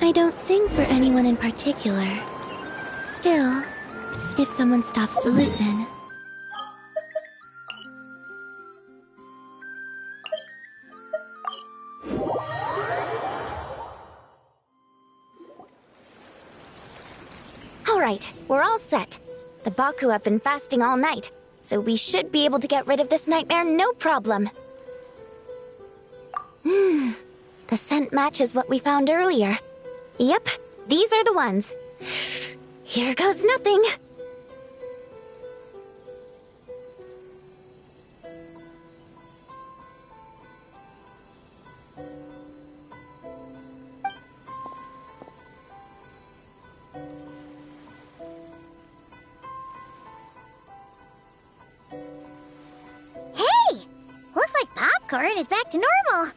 I don't sing for anyone in particular. Still, if someone stops to listen... Alright, we're all set. The Baku have been fasting all night, so we should be able to get rid of this nightmare no problem. The scent matches what we found earlier. Yep, these are the ones. Here goes nothing. Hey! Looks like popcorn is back to normal.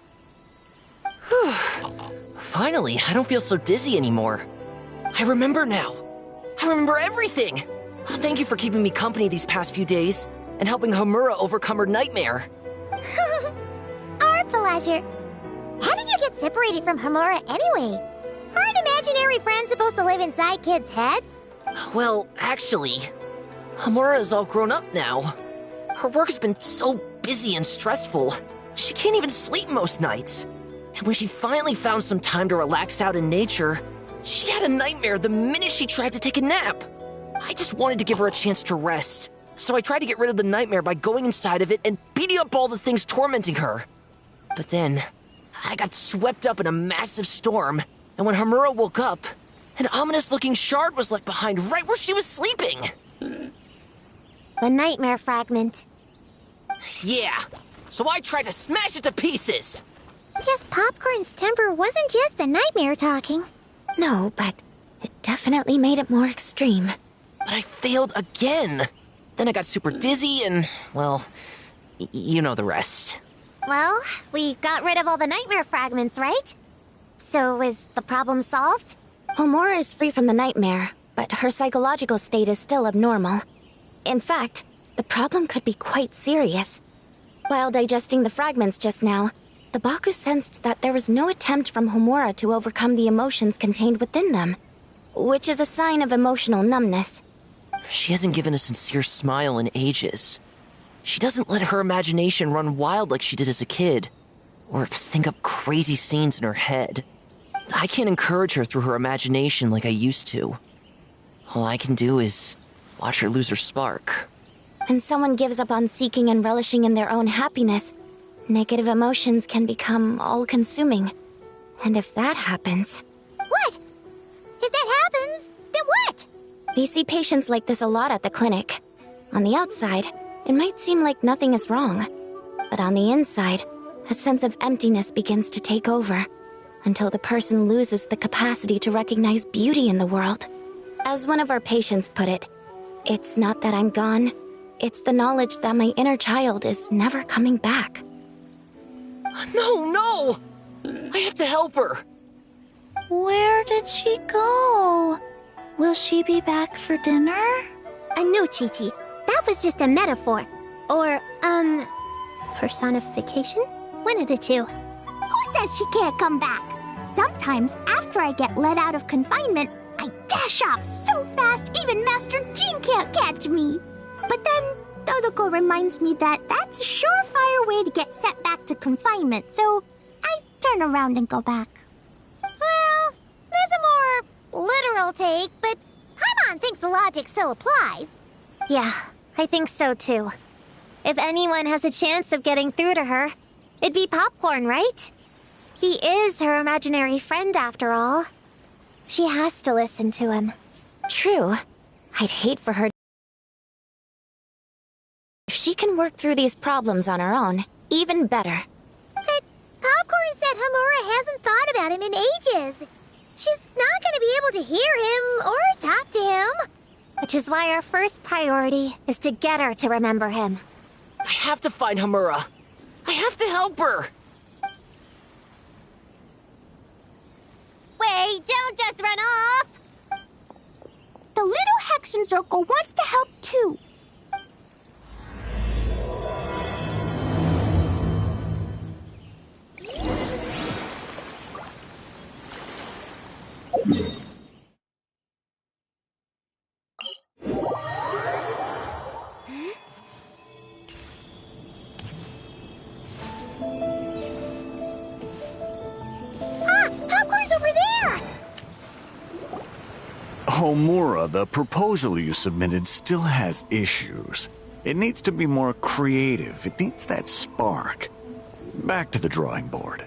Finally, I don't feel so dizzy anymore. I remember now. I remember everything! Thank you for keeping me company these past few days, and helping Homura overcome her nightmare. Our pleasure. How did you get separated from Homura anyway? Aren't imaginary friends supposed to live inside kids' heads? Well, actually, Homura is all grown up now. Her work's been so busy and stressful, she can't even sleep most nights. And when she finally found some time to relax out in nature, she had a nightmare the minute she tried to take a nap. I just wanted to give her a chance to rest, so I tried to get rid of the nightmare by going inside of it and beating up all the things tormenting her. But then, I got swept up in a massive storm, and when Homura woke up, an ominous-looking shard was left behind right where she was sleeping. The nightmare fragment. Yeah, so I tried to smash it to pieces. Guess Popcorn's temper wasn't just the nightmare talking. No, but it definitely made it more extreme. But I failed again. Then I got super dizzy and, well, you know the rest. Well, we got rid of all the nightmare fragments, right? So is the problem solved? Homura is free from the nightmare, but her psychological state is still abnormal. In fact, the problem could be quite serious. While digesting the fragments just now, the Baku sensed that there was no attempt from Homura to overcome the emotions contained within them, which is a sign of emotional numbness. She hasn't given a sincere smile in ages. She doesn't let her imagination run wild like she did as a kid, or think up crazy scenes in her head. I can't encourage her through her imagination like I used to. All I can do is watch her lose her spark. When someone gives up on seeking and relishing in their own happiness, negative emotions can become all-consuming. And if that happens... What? If that happens, then what? We see patients like this a lot at the clinic. On the outside, it might seem like nothing is wrong. But on the inside, a sense of emptiness begins to take over, until the person loses the capacity to recognize beauty in the world. As one of our patients put it, it's not that I'm gone, it's the knowledge that my inner child is never coming back. No! I have to help her! Where did she go? Will she be back for dinner? No, Chi-Chi. That was just a metaphor. Or, personification? One of the two. Who says she can't come back? Sometimes, after I get let out of confinement, I dash off so fast even Master Jean can't catch me. But then, Todoko reminds me that that's a surefire way to get sent back to confinement, so I turn around and go back. Well, there's a more literal take, but Paimon thinks the logic still applies. Yeah, I think so too. If anyone has a chance of getting through to her, it'd be Popcorn, right? He is her imaginary friend after all. She has to listen to him. True. I'd hate for her. If she can work through these problems on her own, even better. But Popcorn said Homura hasn't thought about him in ages. She's not going to be able to hear him or talk to him. Which is why our first priority is to get her to remember him. I have to find Homura. I have to help her. Wait, don't just run off! The little Hexen Circle wants to help too. Popcorn's over there! Homura, the proposal you submitted still has issues. It needs to be more creative. It needs that spark. Back to the drawing board.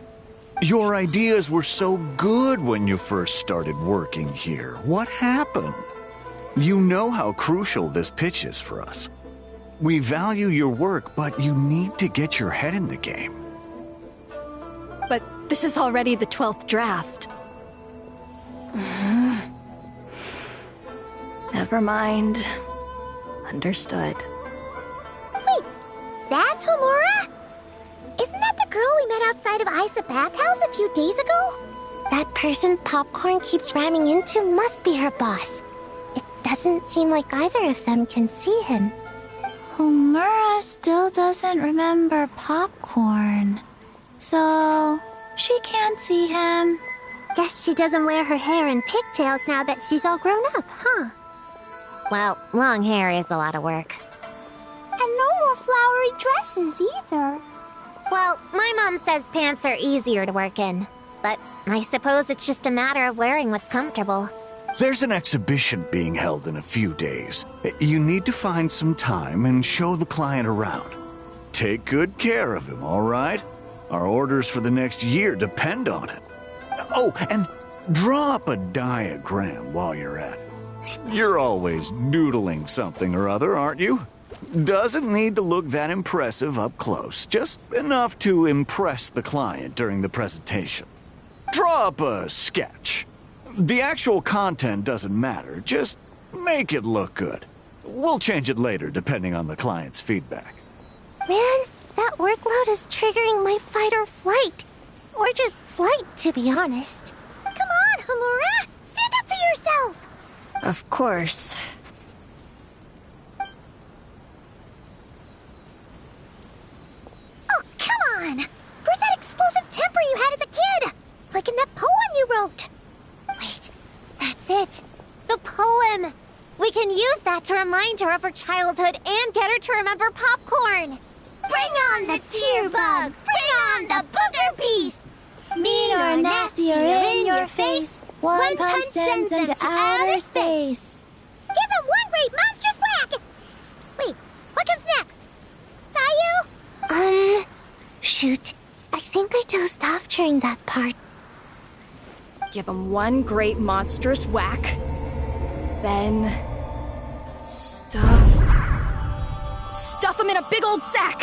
Your ideas were so good when you first started working here. What happened? You know how crucial this pitch is for us. We value your work, but you need to get your head in the game. But this is already the 12th draft. Never mind. Understood. Wait, that's Homura? Isn't that the girl we met outside of Isa Bathhouse a few days ago? That person Popcorn keeps ramming into must be her boss. It doesn't seem like either of them can see him. Homura still doesn't remember Popcorn. So, she can't see him. Guess she doesn't wear her hair in pigtails now that she's all grown up, huh? Well, long hair is a lot of work. And no more flowery dresses either. Well, my mom says pants are easier to work in. But I suppose it's just a matter of wearing what's comfortable. There's an exhibition being held in a few days. You need to find some time and show the client around. Take good care of him, all right? Our orders for the next year depend on it. Oh, and draw up a diagram while you're at it. You're always doodling something or other, aren't you? Doesn't need to look that impressive up close, just enough to impress the client during the presentation. Draw up a sketch. The actual content doesn't matter, just make it look good. We'll change it later depending on the client's feedback. Man, that workload is triggering my fight or flight. Or just flight, to be honest. Come on, Homura! Stand up for yourself! Of course. Oh, come on! Where's that explosive temper you had as a kid? Like in that poem you wrote. Wait, that's it. The poem! We can use that to remind her of her childhood and get her to remember Popcorn! Bring on the tear bugs! Bring on the booger beasts! Mean or nasty or in your face, one punch sends them to outer space. Give them one great monstrous whack! Wait, what comes next? Sayu? Shoot. I think I dozed off during that part. Give him one great monstrous whack. Then... Stuff him in a big old sack!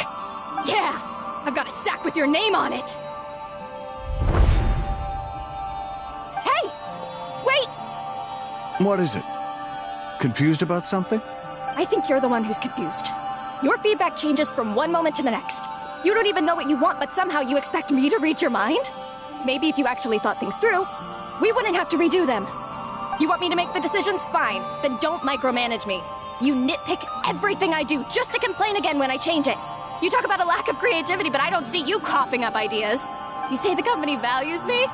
Yeah! I've got a sack with your name on it! Hey! Wait! What is it? Confused about something? I think you're the one who's confused. Your feedback changes from one moment to the next. You don't even know what you want, but somehow you expect me to read your mind? Maybe if you actually thought things through, we wouldn't have to redo them. You want me to make the decisions? Fine. Then don't micromanage me. You nitpick everything I do just to complain again when I change it. You talk about a lack of creativity, but I don't see you coughing up ideas. You say the company values me?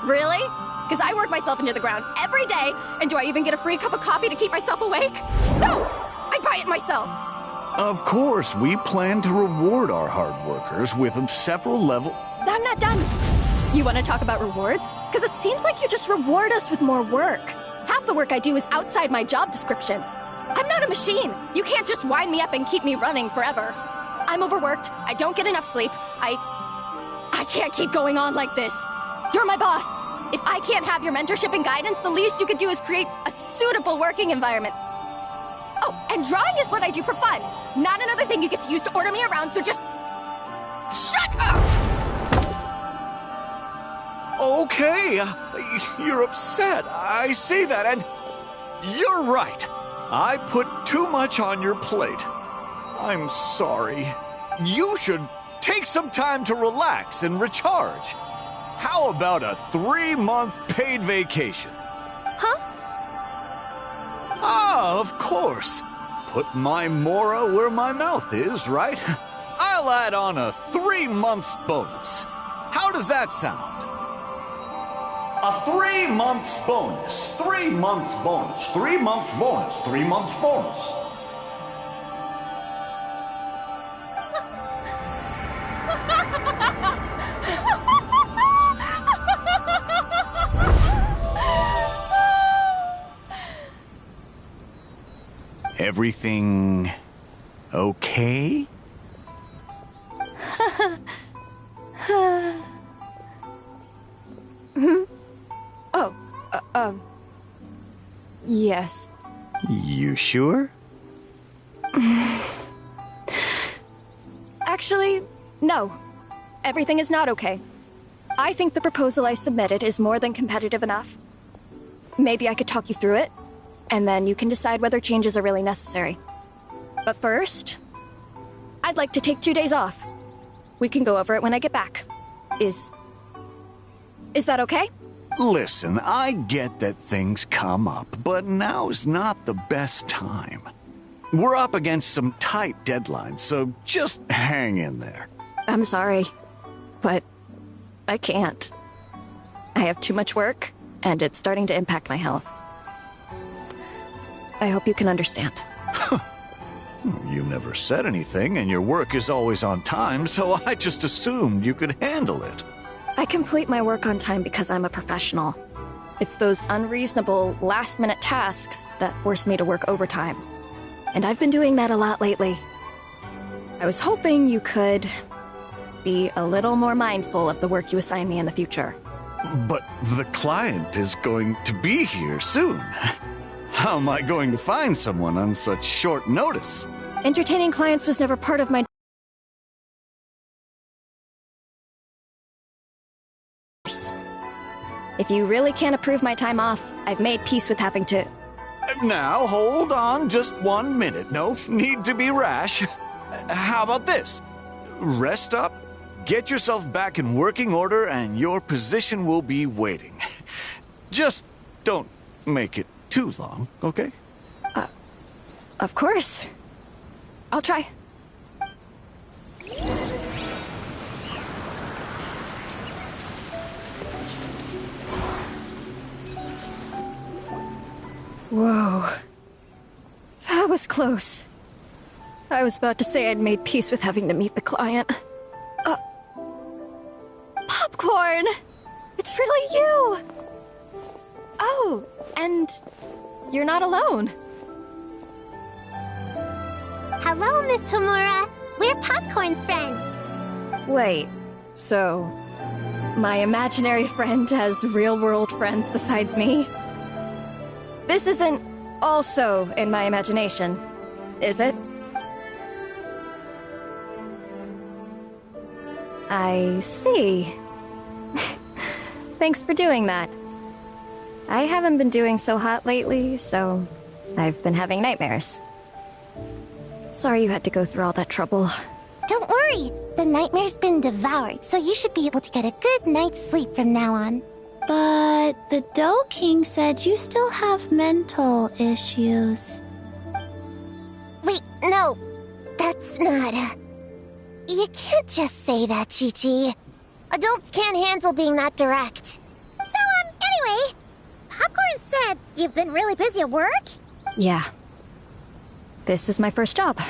Really? Because I work myself into the ground every day, and do I even get a free cup of coffee to keep myself awake? No! I buy it myself! Of course, we plan to reward our hard workers with several level... I'm not done. You want to talk about rewards? Because it seems like you just reward us with more work. Half the work I do is outside my job description. I'm not a machine. You can't just wind me up and keep me running forever. I'm overworked. I don't get enough sleep. I can't keep going on like this. You're my boss. If I can't have your mentorship and guidance, the least you could do is create a suitable working environment. Oh, and drawing is what I do for fun. Not another thing you get to use to order me around, so just... shut up! Okay, you're upset. I see that, and you're right. I put too much on your plate. I'm sorry. You should take some time to relax and recharge. How about a 3-month paid vacation? Huh? Ah, of course. Put my Mora where my mouth is, right? I'll add on a 3 months bonus. How does that sound? A 3 months bonus. 3 months bonus. 3 months bonus. 3 months bonus. Everything okay? Yes. You sure? Actually, no. Everything is not okay. I think the proposal I submitted is more than competitive enough. Maybe I could talk you through it, and then you can decide whether changes are really necessary. But first, I'd like to take 2 days off. We can go over it when I get back. Is that okay? Listen, I get that things come up, but now's not the best time. We're up against some tight deadlines, so just hang in there. I'm sorry, but I can't. I have too much work, and it's starting to impact my health. I hope you can understand. You never said anything, and your work is always on time, so I just assumed you could handle it. I complete my work on time because I'm a professional. It's those unreasonable, last-minute tasks that force me to work overtime. And I've been doing that a lot lately. I was hoping you could be a little more mindful of the work you assign me in the future. But the client is going to be here soon. How am I going to find someone on such short notice? Entertaining clients was never part of my... If you really can't approve my time off, I've made peace with having to... Now, hold on just 1 minute. No need to be rash. How about this? Rest up, get yourself back in working order, and your position will be waiting. Just don't make it too long, okay? Of course. I'll try. Whoa. That was close. I was about to say I'd made peace with having to meet the client. Popcorn! It's really you! Oh, and you're not alone. Hello, Miss Homura. We're Popcorn's friends. Wait, so my imaginary friend has real-world friends besides me? This isn't also in my imagination, is it? I see. Thanks for doing that. I haven't been doing so hot lately, so I've been having nightmares. Sorry you had to go through all that trouble. Don't worry. The nightmare's been devoured, so you should be able to get a good night's sleep from now on. But the Dough King said you still have mental issues. Wait, no. That's not... You can't just say that, Chi-Chi. Adults can't handle being that direct. So, anyway, Popcorn said you've been really busy at work? Yeah. This is my first job.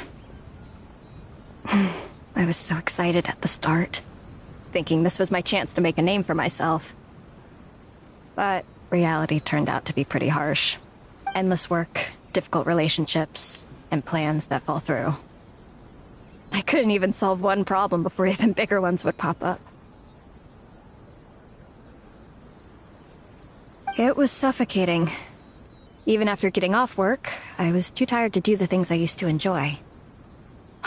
I was so excited at the start, thinking this was my chance to make a name for myself. But reality turned out to be pretty harsh. Endless work, difficult relationships, and plans that fall through. I couldn't even solve one problem before even bigger ones would pop up. It was suffocating. Even after getting off work, I was too tired to do the things I used to enjoy.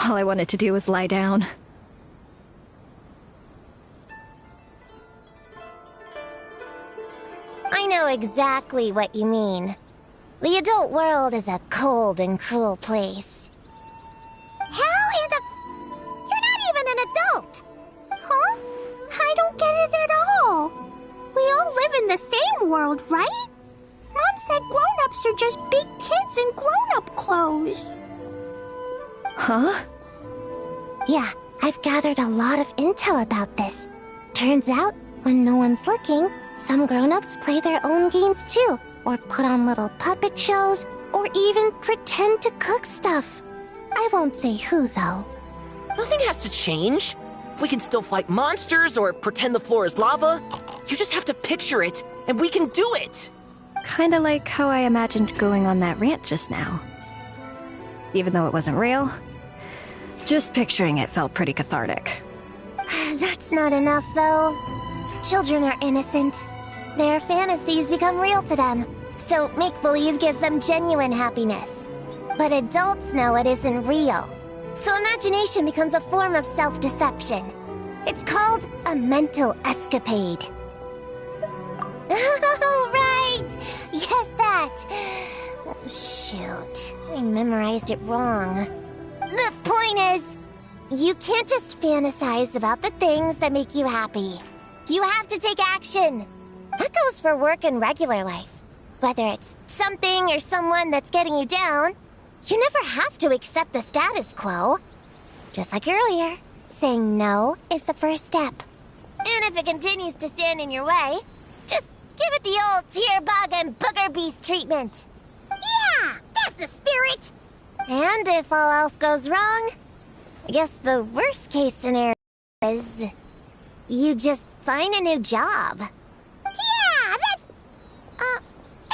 All I wanted to do was lie down. I know exactly what you mean. The adult world is a cold and cruel place. How in the... You're not even an adult! Huh? I don't get it at all. We all live in the same world, right? Mom said grown-ups are just big kids in grown-up clothes. Huh? Yeah, I've gathered a lot of intel about this. Turns out, when no one's looking, Some grown-ups play their own games too, or put on little puppet shows, or even pretend to cook stuff. I won't say who, though. Nothing has to change. We can still fight monsters or pretend the floor is lava. You just have to picture it, and we can do it! Kinda like how I imagined going on that rant just now. Even though it wasn't real, just picturing it felt pretty cathartic. That's not enough, though. Children are innocent. Their fantasies become real to them, so make-believe gives them genuine happiness. But adults know it isn't real, so imagination becomes a form of self-deception. It's called a mental escapade. Oh, right! Yes, that! Oh, shoot. I memorized it wrong. The point is, you can't just fantasize about the things that make you happy. You have to take action. That goes for work and regular life. Whether it's something or someone that's getting you down, you never have to accept the status quo. Just like earlier, saying no is the first step. And if it continues to stand in your way, just give it the old tear bug and booger beast treatment. Yeah, that's the spirit. And if all else goes wrong, I guess the worst case scenario is you just find a new job. Yeah, that's...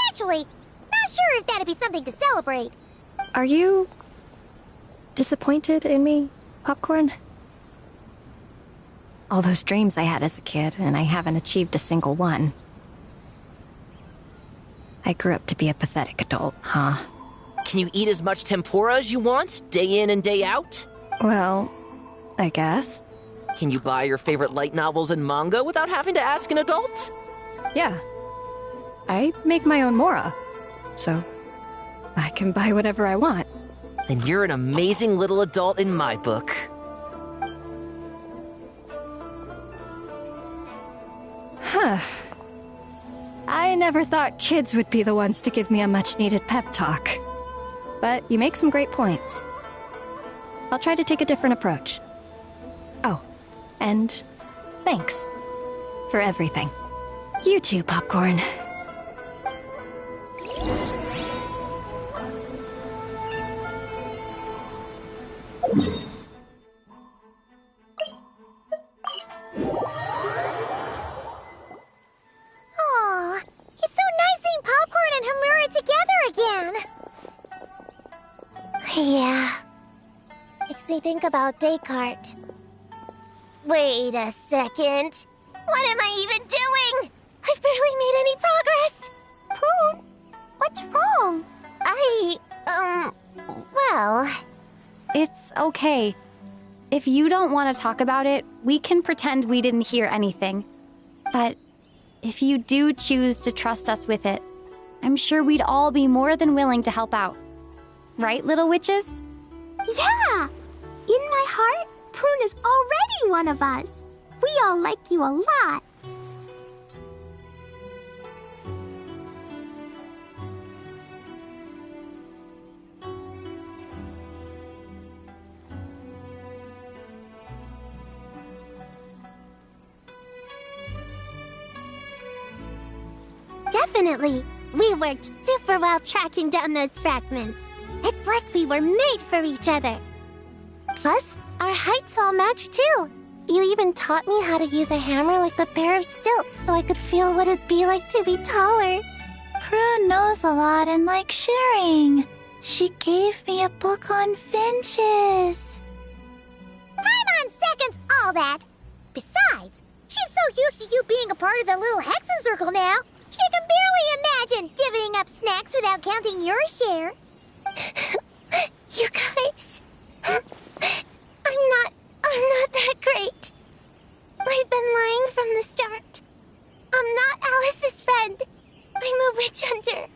actually, not sure if that'd be something to celebrate. Are you disappointed in me, Popcorn? All those dreams I had as a kid, and I haven't achieved a single one. I grew up to be a pathetic adult, huh? Can you eat as much tempura as you want, day in and day out? Well, I guess. Can you buy your favorite light novels and manga without having to ask an adult? Yeah. I make my own mora, so I can buy whatever I want. Then you're an amazing little adult in my book. Huh. I never thought kids would be the ones to give me a much-needed pep talk. But you make some great points. I'll try to take a different approach. Oh, and thanks for everything. You too, Popcorn. Aw, it's so nice seeing Popcorn and Hamura together again. Yeah. Makes me think about Descartes. Wait a second. What am I even doing? I've barely made any progress. Prune, what's wrong? Well... It's okay. If you don't want to talk about it, we can pretend we didn't hear anything. But if you do choose to trust us with it, I'm sure we'd all be more than willing to help out. Right, little witches? Yeah! In my heart, Prune is already one of us. We all like you a lot. Definitely. We worked super well tracking down those fragments. It's like we were made for each other. Plus, our heights all match too. You even taught me how to use a hammer like the pair of stilts so I could feel what it'd be like to be taller. Prune knows a lot and likes sharing. She gave me a book on finches. Paimon seconds all that. Besides, she's so used to you being a part of the little Hexen Circle now, she can barely imagine divvying up snacks without counting your share. You guys... I'm not that great. I've been lying from the start. I'm not Alice's friend. I'm a witch hunter.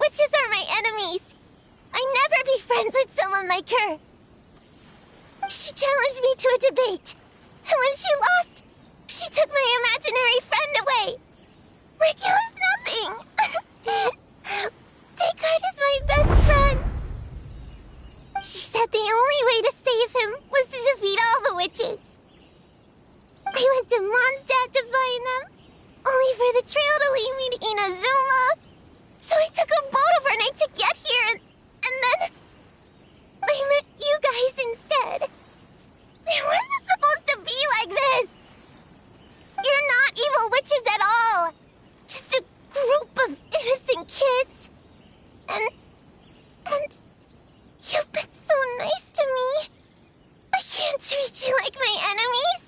Witches are my enemies. I'd never be friends with someone like her. She challenged me to a debate. And when she lost, she took my imaginary friend away. Like it was nothing. Descartes is my best friend. She said the only way to save him was to defeat all the witches. I went to Mondstadt to find them, only for the trail to lead me to Inazuma. So I took a boat overnight to get here, and then I met you guys instead. It wasn't supposed to be like this. You're not evil witches at all. Just a group of innocent kids. And you've been so nice to me. I can't treat you like my enemies.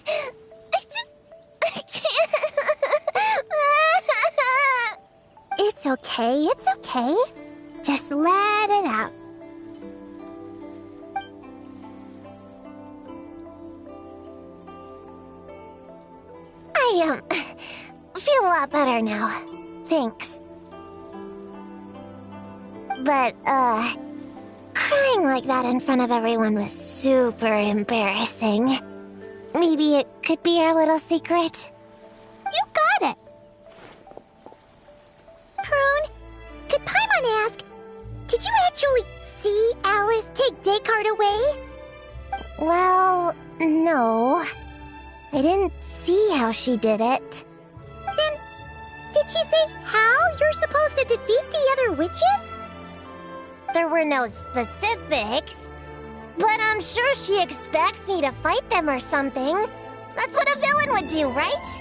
I can't. It's okay, it's okay. Just let it out. I feel a lot better now. Thanks. But, crying like that in front of everyone was super embarrassing. Maybe it could be our little secret? You got it! Prune, could Paimon ask, did you actually see Alice take Descartes away? Well, no. I didn't see how she did it. Then, did she say how you're supposed to defeat the other witches? There were no specifics. But I'm sure she expects me to fight them or something. That's what a villain would do, right?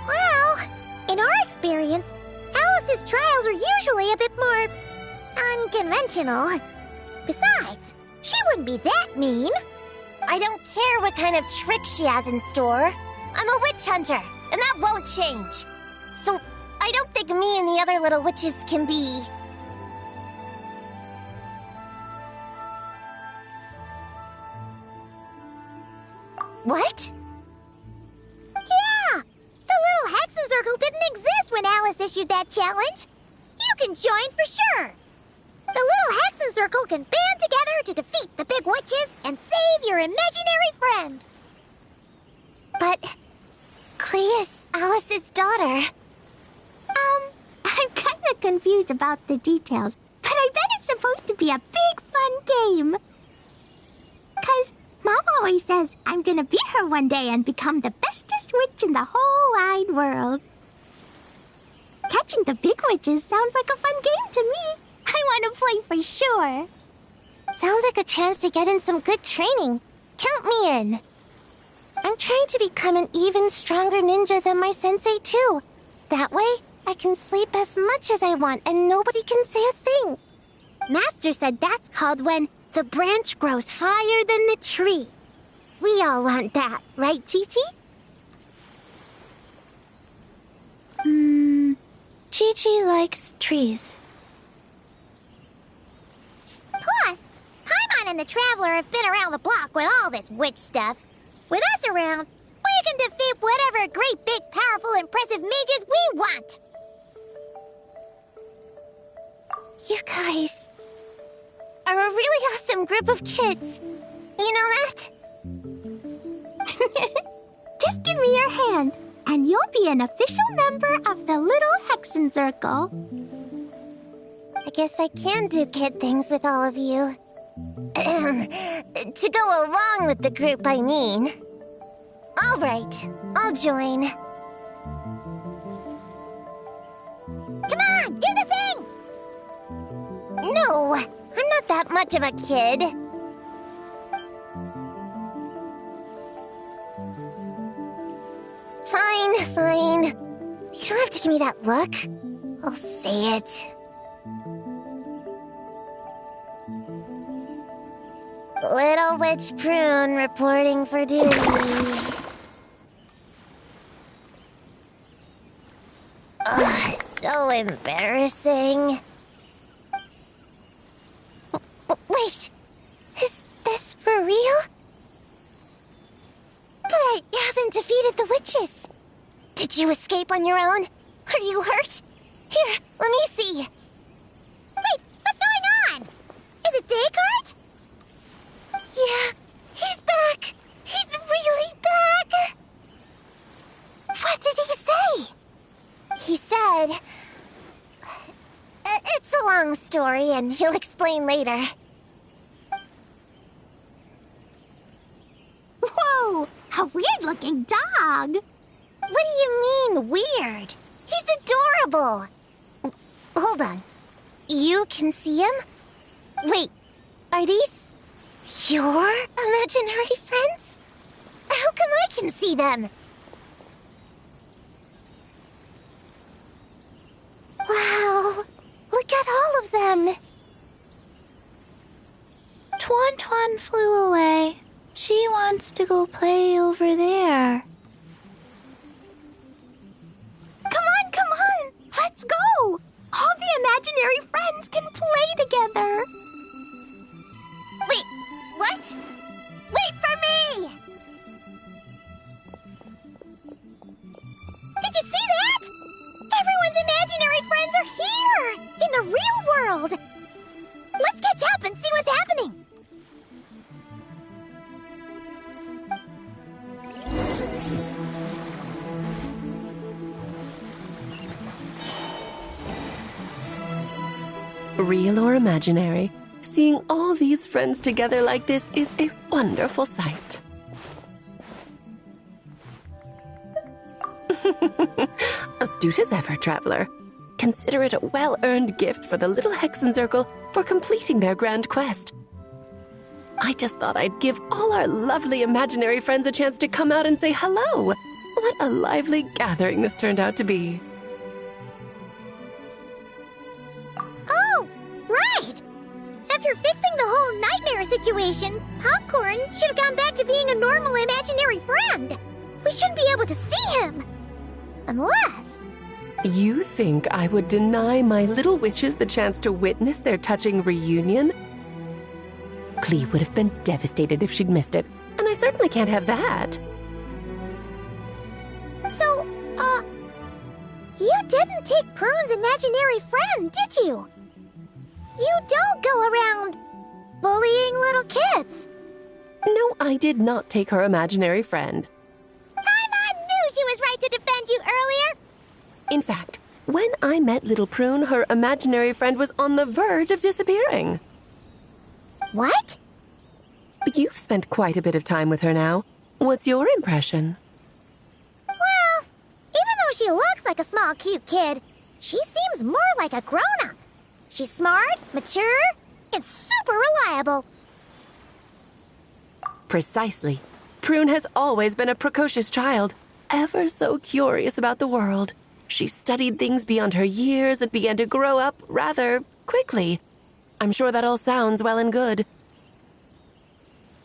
Well, in our experience, Alice's trials are usually a bit more unconventional. Besides, she wouldn't be that mean. I don't care what kind of trick she has in store. I'm a witch hunter, and that won't change. So I don't think me and the other little witches can be... What? Yeah! The little Hexen Circle didn't exist when Alice issued that challenge. You can join for sure. The little Hexen Circle can band together to defeat the big witches and save your imaginary friend. But... Clea's Alice's daughter. I'm kinda confused about the details, but I bet it's supposed to be a big fun game. 'Cause Mom always says I'm gonna beat her one day and become the bestest witch in the whole wide world. Catching the big witches sounds like a fun game to me. I want to play for sure. Sounds like a chance to get in some good training. Count me in. I'm trying to become an even stronger ninja than my sensei, too. That way, I can sleep as much as I want and nobody can say a thing. Master said that's called when the branch grows higher than the tree. We all want that, right, Chi-Chi? Chi-Chi likes trees. Plus, Paimon and the Traveler have been around the block with all this witch stuff. With us around, we can defeat whatever great, big, powerful, impressive mages we want. You guys are a really awesome group of kids. You know that? Just give me your hand, and you'll be an official member of the Little Hexen Circle. I guess I can do kid things with all of you. To go along with the group, I mean. All right, I'll join. Come on, do the thing! No, I'm not that much of a kid. Fine. You don't have to give me that look. I'll say it. Little Witch Prune reporting for duty. Ugh, so embarrassing. Wait, is this for real? But I haven't defeated the witches. Did you escape on your own? Are you hurt? Here, let me see. Wait, what's going on? Is it Descartes? Yeah, he's back. He's really back. What did he say? He said... It's a long story, and he'll explain later. Whoa, a weird-looking dog. What do you mean, weird? He's adorable. Hold on. You can see him? Wait, are these your imaginary friends? How come I can see them? Wow, look at all of them. Tuan Tuan flew away. She wants to go play over there. Come on, let's go. All the imaginary friends can play together. Wait, what? Wait for me! Did you see that? Everyone's imaginary friends are here! In the real world! Let's catch up and see what's happening! Real or imaginary, seeing all these friends together like this is a wonderful sight. Astute as ever, traveler. Consider it a well-earned gift for the little Hexen Circle for completing their grand quest. I just thought I'd give all our lovely imaginary friends a chance to come out and say hello. What a lively gathering this turned out to be. Oh, right! After fixing the whole nightmare situation, Popcorn should have gone back to being a normal imaginary friend. We shouldn't be able to see him. Unless... You think I would deny my little witches the chance to witness their touching reunion? Klee would have been devastated if she'd missed it, and I certainly can't have that. So, you didn't take Prune's imaginary friend, did you? You don't go around bullying little kids. No, I did not take her imaginary friend. Paimon knew she was right to defend you earlier. In fact, when I met little Prune, her imaginary friend was on the verge of disappearing. What? You've spent quite a bit of time with her now. What's your impression? Well, even though she looks like a small, cute kid, she seems more like a grown-up. She's smart, mature, and super reliable. Precisely. Prune has always been a precocious child, ever so curious about the world. She studied things beyond her years and began to grow up rather quickly. I'm sure that all sounds well and good.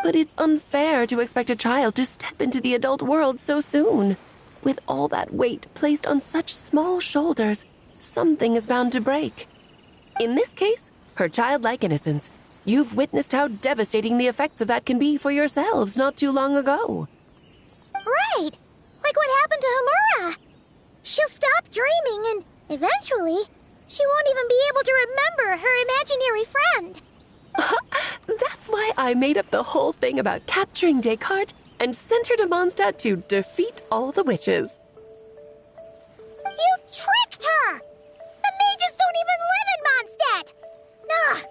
But it's unfair to expect a child to step into the adult world so soon. With all that weight placed on such small shoulders, something is bound to break. In this case, her childlike innocence. You've witnessed how devastating the effects of that can be for yourselves not too long ago. Right! Like what happened to Hamura. She'll stop dreaming and, eventually, she won't even be able to remember her imaginary friend. That's why I made up the whole thing about capturing Descartes and sent her to Mondstadt to defeat all the witches. You tricked her! The mages don't even live in Mondstadt! Ugh!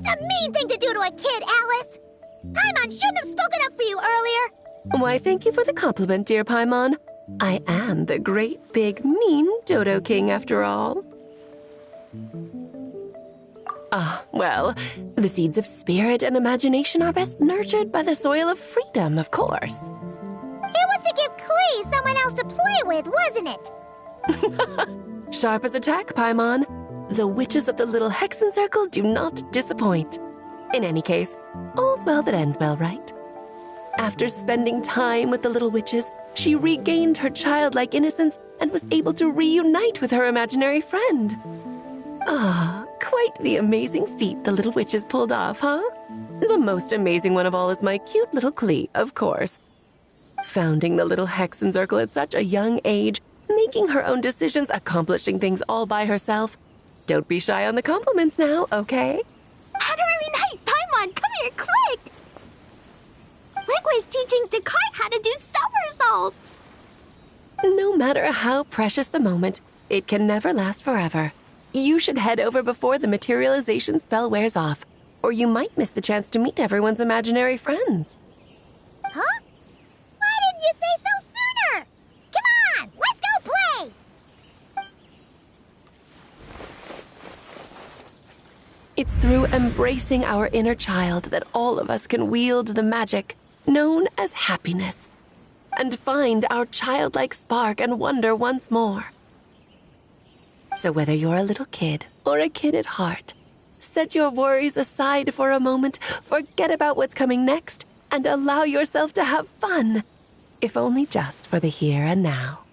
That's a mean thing to do to a kid, Alice! Paimon shouldn't have spoken up for you earlier! Why, thank you for the compliment, dear Paimon. I am the great, big, mean Dodo King, after all. Well, the seeds of spirit and imagination are best nurtured by the soil of freedom, of course. It was to give Klee someone else to play with, wasn't it? Sharp as a tack, Paimon. The witches of the Little Hexen Circle do not disappoint. In any case, all's well that ends well, right? After spending time with the little witches, she regained her childlike innocence and was able to reunite with her imaginary friend. Quite the amazing feat the little witches pulled off, huh? The most amazing one of all is my cute little Klee, of course. Founding the Little Hexen Circle at such a young age, making her own decisions, accomplishing things all by herself. Don't be shy on the compliments now, okay? Honorary Knight, Paimon, come here, quick! Liquid's teaching Descartes how to do somersaults! No matter how precious the moment, it can never last forever. You should head over before the materialization spell wears off, or you might miss the chance to meet everyone's imaginary friends. Huh? Why didn't you say so sooner? Come on, It's through embracing our inner child that all of us can wield the magic known as happiness and find our childlike spark and wonder once more. So whether you're a little kid or a kid at heart, set your worries aside for a moment, forget about what's coming next, and allow yourself to have fun, if only just for the here and now.